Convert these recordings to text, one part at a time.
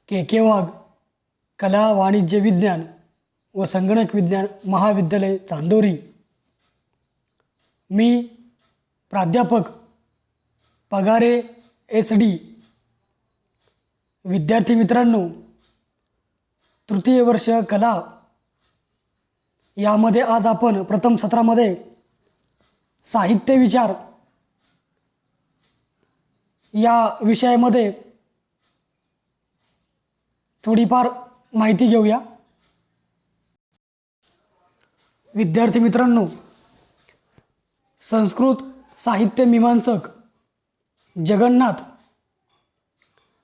के वाघ कला वाणिज्य विज्ञान व संगणक विज्ञान महाविद्यालय चांदोरी। मी प्राध्यापक पगारे SD। विद्यार्थी मित्रांनो, तृतीय वर्ष कला यामध्ये आज आपण प्रथम सत्रामध्ये साहित्य विचार या विषयामध्ये थोडीफार माहिती घेऊया। विद्यार्थी मित्रांनो, संस्कृत साहित्य मीमांसक जगन्नाथ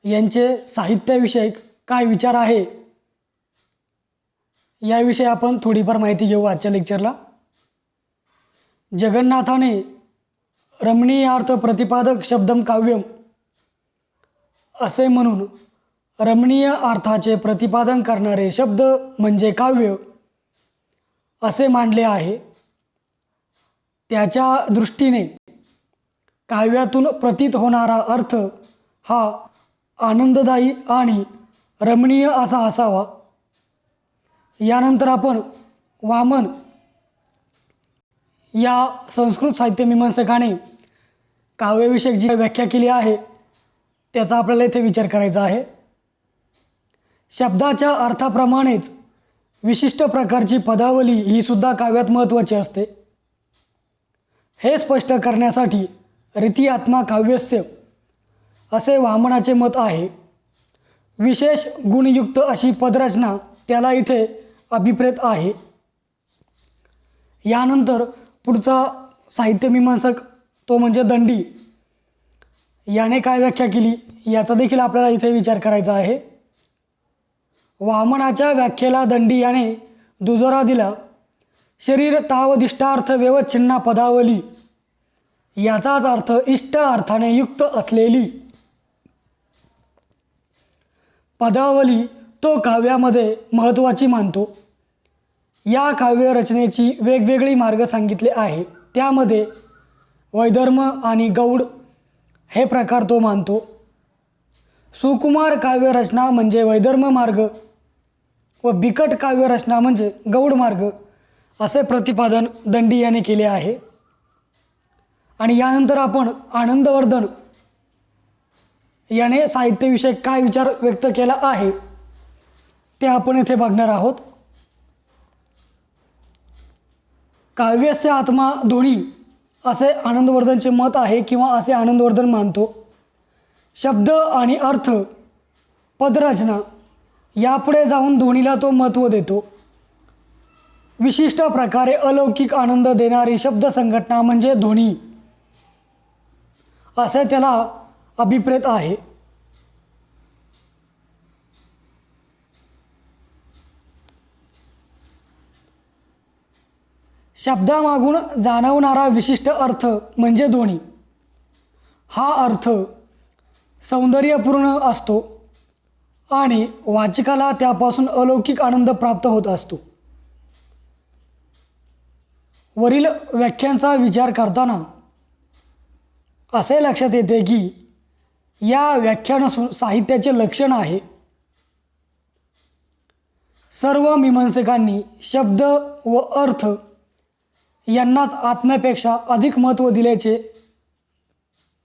यांचे साहित्याविषयक काय विचार आहे याविषयी आपण थोडीफार माहिती घेऊ आजच्या लेक्चरला। जगन्नाथाने रमणीयार्थ प्रतिपादक शब्दम काव्यम असे म्हणून रमणीय अर्थाचे प्रतिपादन करणारे शब्द म्हणजे काव्य असे मानले आहे। त्याच्या दृष्टीने काव्यातून प्रतीत होणारा अर्थ हा आनंददायी आणि रमणीय असा असावा। यानंतर आपण वामन या संस्कृत साहित्य मीमांसकाने काव्यविषयक जी व्याख्या केली आहे त्याचा आपल्याला इथे विचार करायचा आहे। शब्दाच्या अर्थाप्रमाणेच विशिष्ट प्रकारची पदावली ही सुद्धा काव्यात महत्त्वाची असते। हे स्पष्ट करण्यासाठी रीती आत्मा काव्यस्य असे वामनाचे मत आहे। विशेष गुणयुक्त अशी पदरचना त्याला इथे अभिप्रेत आहे। यानंतर पुढचा साहित्य मीमांसक तो म्हणजे दंडी, याने काय व्याख्या केली याचा देखील आपल्याला इथे विचार करायचा आहे। वामनाच्या व्याख्येला दंडी याने दुजोरा दिला। शरीर तावदिष्टार्थ व्यवच्छिन्ना पदावली याचाच अर्थ इष्ट अर्थाने युक्त असलेली पदावली तो काव्यामध्ये महत्त्वाची मानतो। या काव्य रचनेची वेगवेगळी मार्ग सांगितले आहे। त्यामध्ये वैधर्म आणि गौड हे प्रकार तो मानतो। सुकुमार काव्यरचना म्हणजे वैधर्म मार्ग व बिकट काव्यरचना म्हणजे गौड मार्ग असे प्रतिपादन दंडी याने केले आहे। आणि यानंतर आपण आनंदवर्धन याने साहित्यविषयक काय विचार व्यक्त केला आहे ते आपण येथे बघणार आहोत। काव्यस्य आत्मा ध्वनी असे आनंदवर्धनचे मत आहे किंवा असे आनंदवर्धन मानतो। शब्द आणि अर्थ पदरचना यापुढे जाऊन ध्वनीला तो महत्त्व देतो। विशिष्ट प्रकारे अलौकिक आनंद देणारी शब्द संघटना म्हणजे ध्वनी असे त्याला अभिप्रेत आहे। शब्दामागून जाणवणारा विशिष्ट अर्थ म्हणजे ध्वनी। हा अर्थ सौंदर्यपूर्ण असतो आणि वाचकाला त्यापासून अलौकिक आनंद प्राप्त होत असतो। वरील व्याख्यांचा विचार करताना असे लक्षात येते की या व्याख्यानातून साहित्याचे लक्षण आहे। सर्व मीमांसकांनी शब्द व अर्थ यांनाच आत्म्यापेक्षा अधिक महत्त्व दिल्याचे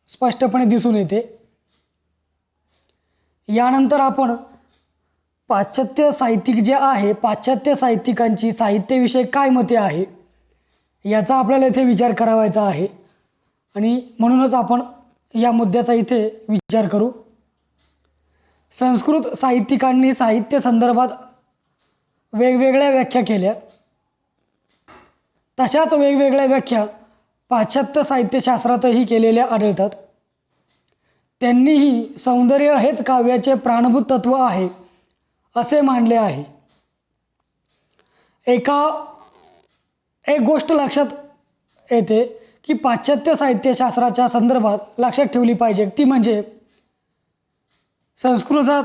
स्पष्टपणे दिसून येते। यानंतर आपण पाश्चात्य साहित्यिक जे आहे पाश्चात्य साहित्यिकांची साहित्याविषयी काय मते आहे याचा आपल्याला इथे विचार करावायचा आहे आणि म्हणूनच आपण या मुद्द्याचा इथे विचार करू। संस्कृत साहित्यिकांनी साहित्य संदर्भात वेगवेगळ्या व्याख्या केल्या। तशाच वेगवेगळ्या व्याख्या पाश्चात्य साहित्यशास्त्रातही केलेल्या आढळतात। त्यांनीही सौंदर्य हेच काव्याचे प्राणभूत तत्व आहे असे मानले आहे। एक गोष्ट लक्षात येते की पाश्चात्य साहित्यशास्त्राच्या संदर्भात लक्षात ठेवली पाहिजे ती म्हणजे संस्कृतात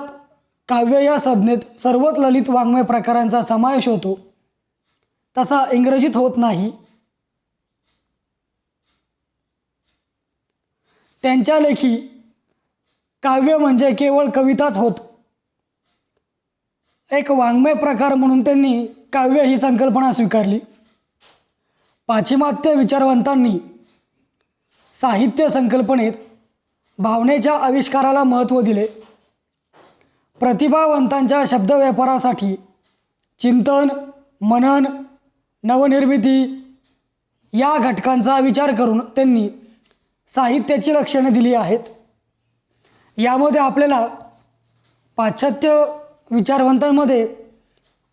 काव्य या संज्ञेत सर्वच ललित वाङ्मय प्रकारांचा समावेश होतो, तसा इंग्रजीत होत नाही। त्यांच्या लेखी काव्य म्हणजे केवळ कविताच होत एक वाङ्मय प्रकार म्हणून त्यांनी काव्य ही संकल्पना स्वीकारली. पाश्चिमात्य विचारवंतांनी साहित्य संकल्पनेत भावनेच्या आविष्काराला महत्त्व दिले. प्रतिभावंतांच्या शब्दव्यापारासाठी चिंतन, मनन, नवनिर्मिती या घटकांचा विचार करून त्यांनी साहित्याची लक्षणे दिली आहेत. यामध्ये आपल्याला पाश्चात्य विचारवंतांमध्ये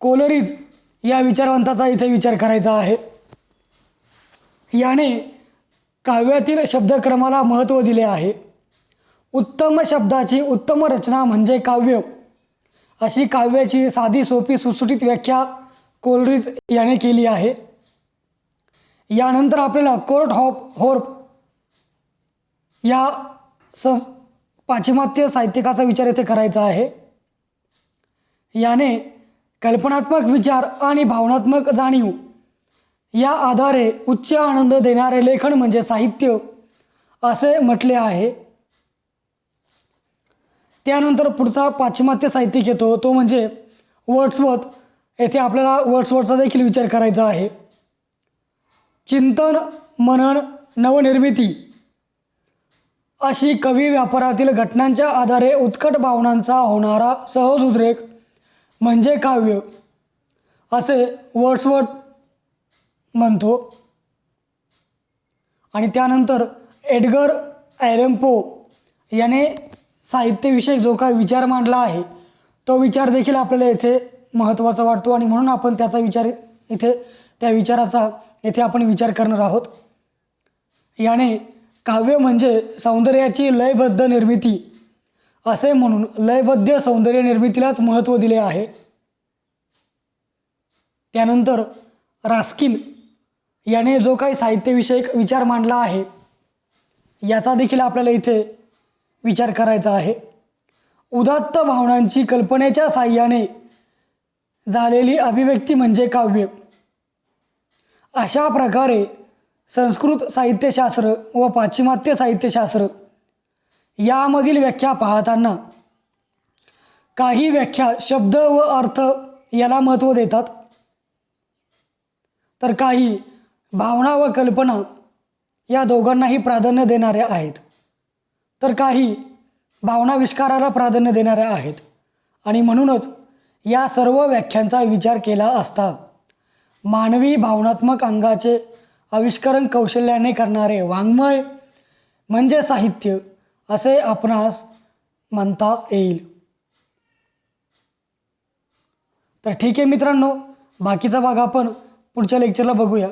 कोलरिज या विचारवंताचा इथे विचार करायचा आहे. याने काव्यातील शब्दक्रमाला महत्त्व दिले आहे. उत्तम शब्दाची उत्तम रचना म्हणजे काव्य, अशी काव्याची साधी सोपी सुटसुटीत व्याख्या कोलरिज याने केली आहे. यानंतर आपल्याला कोर्ट होर्प या पाश्चिमात्य साहित्यिकाचा विचार येथे करायचा आहे. याने कल्पनात्मक विचार आणि भावनात्मक जाणीव या आधारे उच्च आनंद देणारे लेखन म्हणजे साहित्य असे म्हटले आहे. त्यानंतर पुढचा पाश्चिमात्य साहित्यिक येतो, तो म्हणजे वर्ड्सवर्थ. येथे आपल्याला वर्ड्सवर्थचा देखील विचार करायचा आहे. चिंतन, मनन, नवनिर्मिती अशी कवी व्यापारातील घटनांच्या आधारे उत्कट भावनांचा होणारा सहज उद्रेक म्हणजे काव्य असे वर्ड्सवर्थ म्हणतो. आणि त्यानंतर एडगर ॲलन पो याने साहित्यविषयक जो काही विचार मांडला आहे तो विचार देखील आपल्याला येथे महत्त्वाचा वाटतो आणि म्हणून आपण त्याचा विचार इथे त्या विचाराचा येथे आपण विचार करणार आहोत. याने काव्य म्हणजे सौंदर्याची लयबद्ध निर्मिती असे म्हणून लयबद्ध सौंदर्य निर्मितीलाच महत्त्व दिले आहे. त्यानंतर रास्किन याने जो काही साहित्यविषयक विचार मांडला आहे याचा देखील आपल्याला इथे विचार करायचा आहे. उदात्त भावनांची कल्पनेच्या साहाय्याने झालेली अभिव्यक्ती म्हणजे काव्य. अशा प्रकारे संस्कृत साहित्यशास्त्र व पाश्चिमात्य साहित्यशास्त्र यामधील व्याख्या पाहताना काही व्याख्या शब्द व अर्थ याला महत्त्व देतात, तर काही भावना व कल्पना या दोघांनाही प्राधान्य देणाऱ्या आहेत, तर काही भावनाविष्काराला प्राधान्य देणाऱ्या आहेत. आणि म्हणूनच या सर्व व्याख्यांचा विचार केला असता मानवी भावनात्मक अंगाचे आविष्करण कौशल्याने करणारे वाङ्मय म्हणजे साहित्य असे आपणास म्हणता येईल. तर ठीक आहे मित्रांनो, बाकीचा भाग आपण पुढच्या लेक्चरला बघूया.